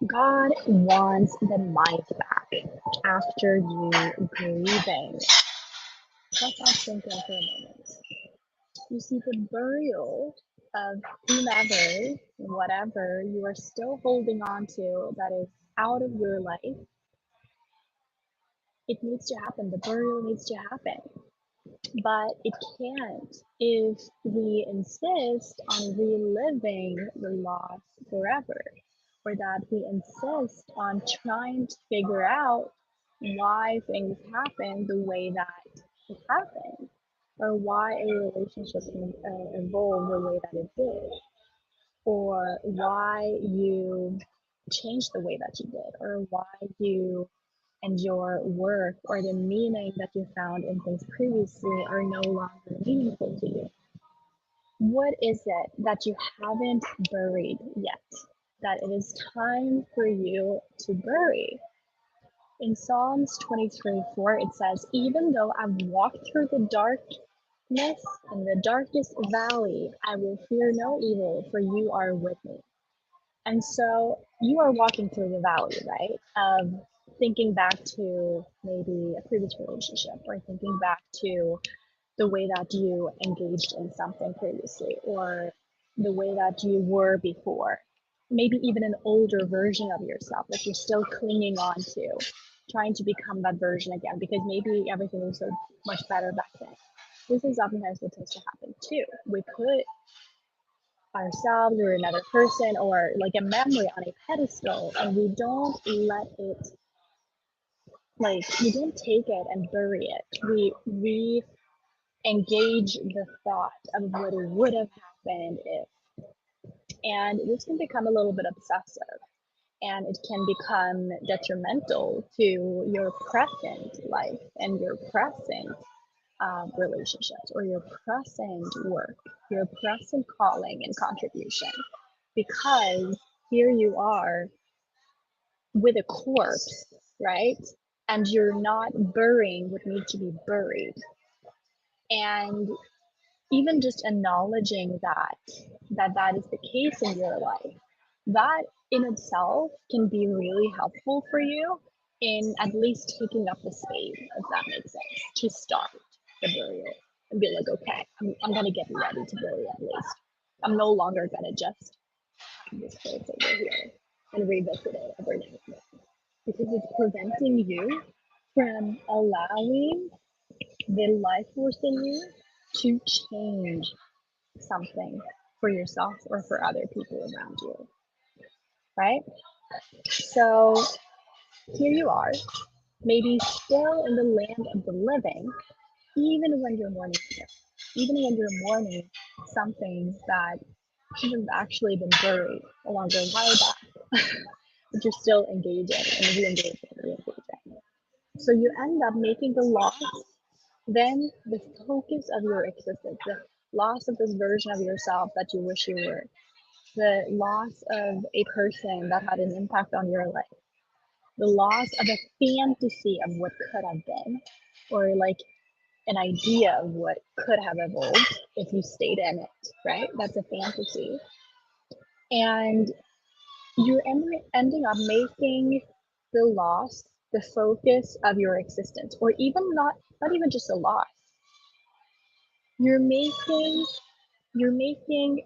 God wants the mind back after you grieving. Let that sink in for a moment. You see, the burial of whomever, whatever you are still holding on to that is out of your life, it needs to happen. The burial needs to happen. But it can't if we insist on reliving the loss forever, or that we insist on trying to figure out why things happen the way that it happened, or why a relationship can evolve the way that it did, or why you changed the way that you did, or why you and your work or the meaning that you found in things previously are no longer meaningful to you. What is it that you haven't buried yet that it is time for you to bury? In Psalms 23:4, it says, even though I've walked through the darkness and the darkest valley, I will fear no evil, for you are with me. And so you are walking through the valley, right? Of thinking back to maybe a previous relationship, or thinking back to the way that you engaged in something previously, or the way that you were before. Maybe even an older version of yourself that you're still clinging on to, trying to become that version again, because maybe everything was so much better back then. This is oftentimes what tends to happen too. We put ourselves or another person or like a memory on a pedestal, and we don't let it, like, we don't take it and bury it. We engage the thought of what would have happened if, and this can become a little bit obsessive, and it can become detrimental to your present life and your present relationships, or your present work, your present calling and contribution, because here you are with a corpse, right? And you're not burying what needs to be buried. And even just acknowledging that is the case in your life, that in itself can be really helpful for you in at least taking up the spade, if that makes sense, to start the burial and be like, okay, I'm gonna get ready to bury at least. I'm no longer gonna just have this place over here and revisit it every now and then, because it's preventing you from allowing the life force in you to change something for yourself or for other people around you, right? So here you are, maybe still in the land of the living, even when you're mourning here, even when you're mourning something that should have actually been buried a longer while back, but you're still engaging and re-engaging and re-engaging. So you end up making the loss then the focus of your existence, the loss of this version of yourself that you wish you were, the loss of a person that had an impact on your life, the loss of a fantasy of what could have been, or like an idea of what could have evolved if you stayed in it, right? That's a fantasy. And you're ending up making the loss the focus of your existence, or even not even just a loss. You're making you're making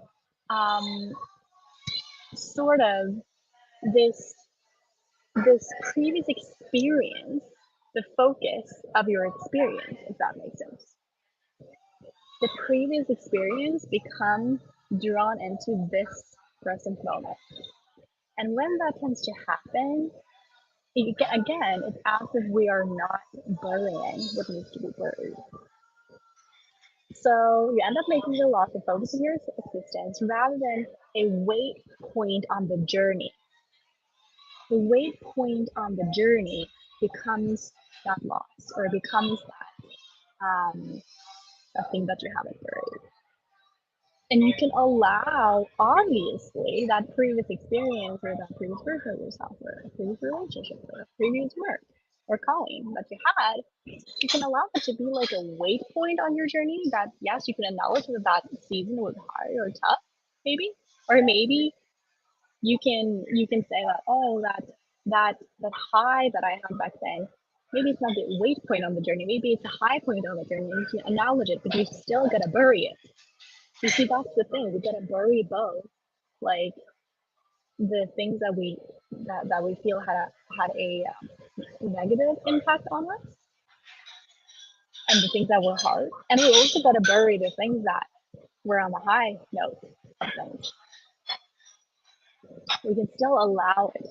um, sort of this this previous experience the focus of your experience, if that makes sense. The previous experience becomes drawn into this present moment. And when that tends to happen, again, it's as if we are not burying what needs to be buried. So you end up making the loss the focus of your existence rather than a weight point on the journey. The weight point on the journey becomes that loss, or becomes that thing that you haven't buried. And you can allow, obviously, that previous experience or that previous version of yourself, or a previous relationship, or a previous work or calling that you had, you can allow it to be like a weight point on your journey. That, yes, you can acknowledge that that season was hard or tough, maybe, or maybe you can say that, oh, that high that I had back then, maybe it's not the weight point on the journey, maybe it's a high point on the journey, and you can acknowledge it, but you still gotta bury it. You see, that's the thing, we gotta bury both, like the things that we feel had a negative impact on us, and the things that were hard, and we also gotta bury the things that were on the high note of things. We can still allow it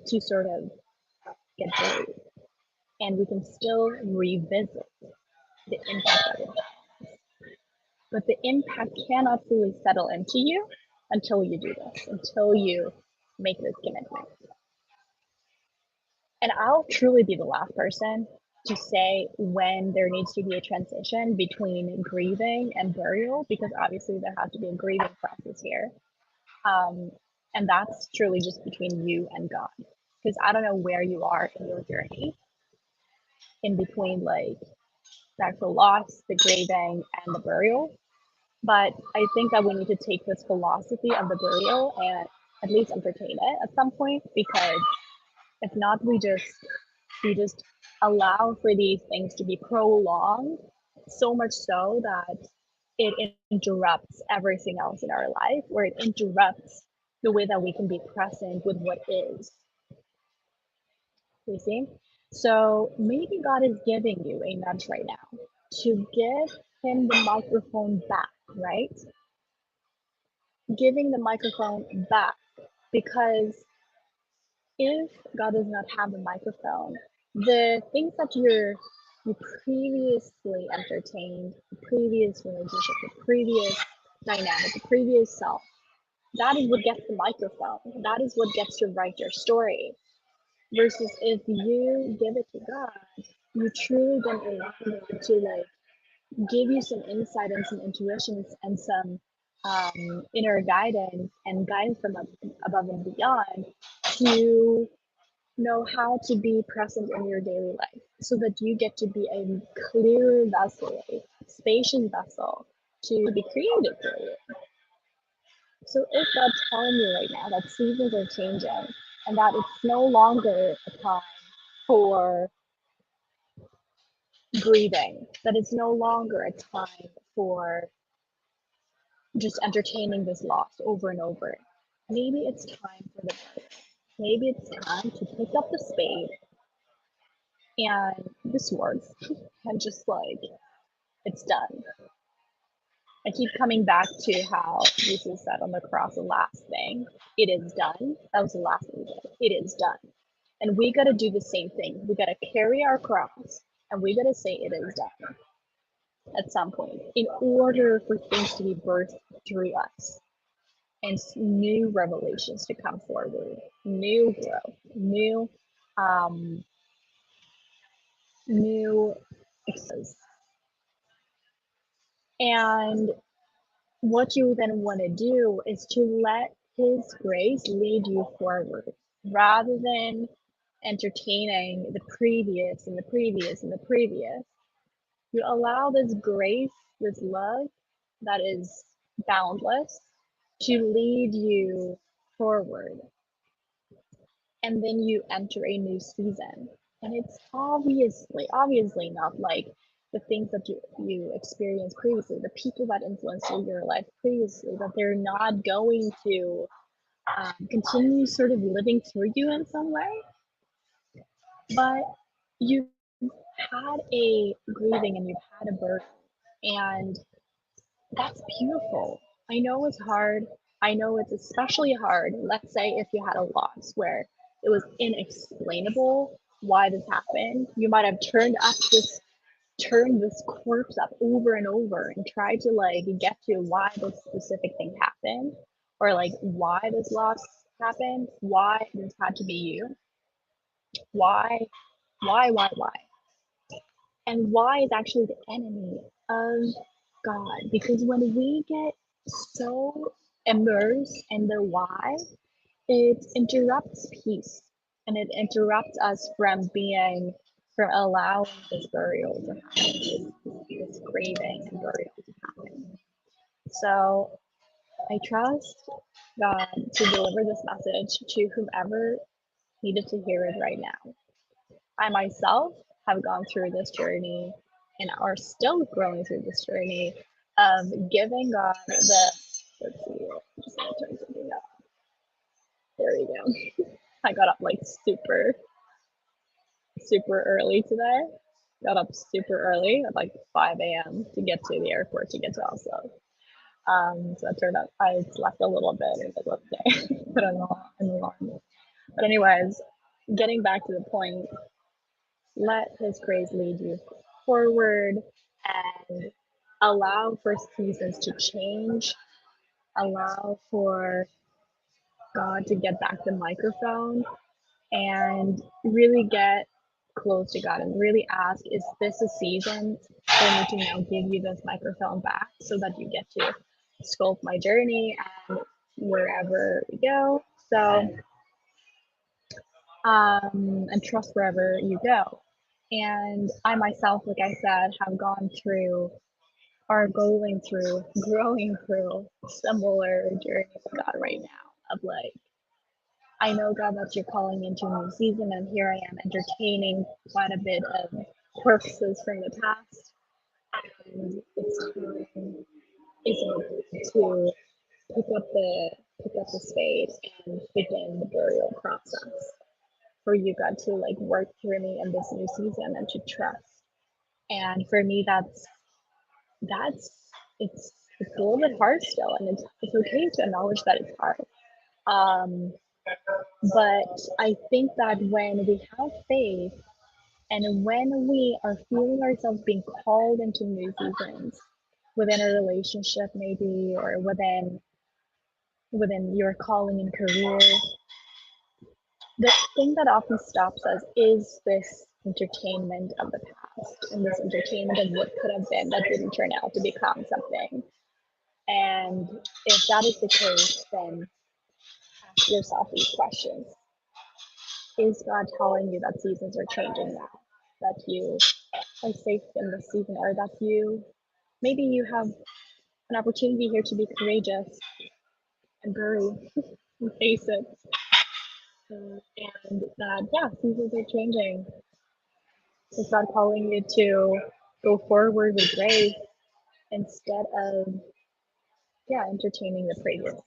to sort of get buried, and we can still revisit the impact of it. But the impact cannot fully settle into you until you do this, until you make this commitment. And I'll truly be the last person to say when there needs to be a transition between grieving and burial, because obviously there has to be a grieving process here. And that's truly just between you and God. Because I don't know where you are in your journey in between like the actual loss, the grieving, and the burial. But I think that we need to take this philosophy of the burial and at least entertain it at some point, because if not, we just allow for these things to be prolonged so much so that it interrupts everything else in our life, or it interrupts the way that we can be present with what is. You see? So maybe God is giving you a nudge right now to give him the microphone back, right? Giving the microphone back, because if God does not have the microphone, the things that you previously entertained, the previous relationship, the previous dynamic, the previous self, that is what gets the microphone. That is what gets to write your story. Versus if you give it to God, you truly then allow him to like give you some insight and some intuitions and some inner guidance and guidance from above and beyond to know how to be present in your daily life, so that you get to be a clear vessel, a spacious vessel to be created for you. So if God's telling you right now that seasons are changing and that it's no longer a time for grieving, that it's no longer a time for just entertaining this loss over and over, maybe it's time for the birth. Maybe it's time to pick up the spade and the swords and just like, it's done. I keep coming back to how Jesus said on the cross, the last thing, it is done. That was the last thing he did. It is done. And we got to do the same thing. We got to carry our cross and we got to say it is done at some point in order for things to be birthed through us and new revelations to come forward, new growth, new experiences. And what you then want to do is to let his grace lead you forward rather than entertaining the previous and the previous and the previous. You allow this grace, this love that is boundless to lead you forward. And then you enter a new season. And it's obviously not like the things that you experienced previously, the people that influenced your life previously, that they're not going to continue sort of living through you in some way. But you've had a grieving and you've had a birth, and that's beautiful. I know it's hard. I know it's especially hard. Let's say if you had a loss where it was inexplainable why this happened. You might have turned this corpse up over and over and tried to like get to why this specific thing happened, or like why this loss happened, why this had to be you. Why? Why? And why is actually the enemy of God. Because when we get so immersed in the why, it interrupts peace and it interrupts us from allowing this burial to happen, this grieving and burial to happen. So I trust God to deliver this message to whomever needed to hear it right now. I myself have gone through this journey and are still growing through this journey of giving God the, let's see, I'm just gonna turn something up. There we go. I got up like super early today. Got up super early at like 5 a.m. to get to the airport to get to Oslo. So it turned out I slept a little bit in the middle of the day, put an alarm. But anyways, getting back to the point, let His grace lead you forward and allow for seasons to change. Allow for God to get back the microphone and really get close to God and really ask, is this a season for me to now give you this microphone back so that you get to scope my journey and wherever we go. So, and trust wherever you go. And I myself, like I said, have gone through are going through, growing through similar journey with God right now of like, I know, God, that you're calling me into a new season, and here I am entertaining quite a bit of purposes from the past. And it's time, it's to pick up the spade and begin the burial process for you, God, to like work through me in this new season and to trust. And for me, that's it's a little bit hard still, and it's okay to acknowledge that it's hard. Um, but I think that when we have faith and when we are feeling ourselves being called into new seasons within a relationship, maybe, or within your calling and career, the thing that often stops us is this entertainment of the past and this entertainment of what could have been that didn't turn out to become something. And if that is the case, then ask yourself these questions. Is God telling you that seasons are changing now? That you are safe in this season, or that maybe you have an opportunity here to be courageous and bury and face it. And that, yeah, seasons are changing. Is God calling you to go forward with grace instead of, yeah, entertaining the previous?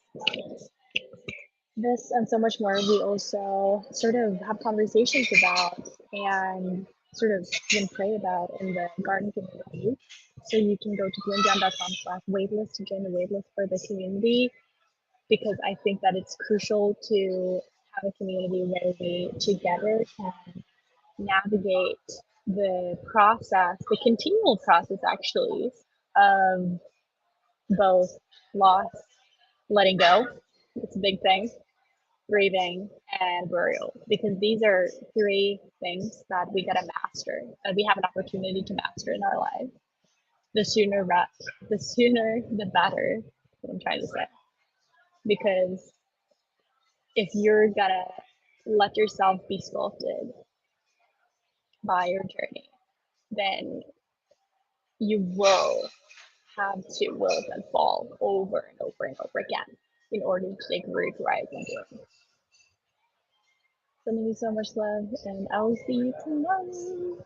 This and so much more we also sort of have conversations about and sort of even pray about in the garden community. So you can go to bloomdown.com/waitlist to join the waitlist for the community, because I think that it's crucial to have a community where we together can navigate the process, the continual process actually, of both loss, letting go. It's a big thing, grieving, and burial, because these are three things that we gotta master, that we have an opportunity to master in our life. The sooner the sooner the better. What I'm trying to say, because if you're gonna let yourself be sculpted by your journey, then you will have to live and fall over and over and over again in order to take root, rise, and grow. Sending you so much love, and I will see you tomorrow.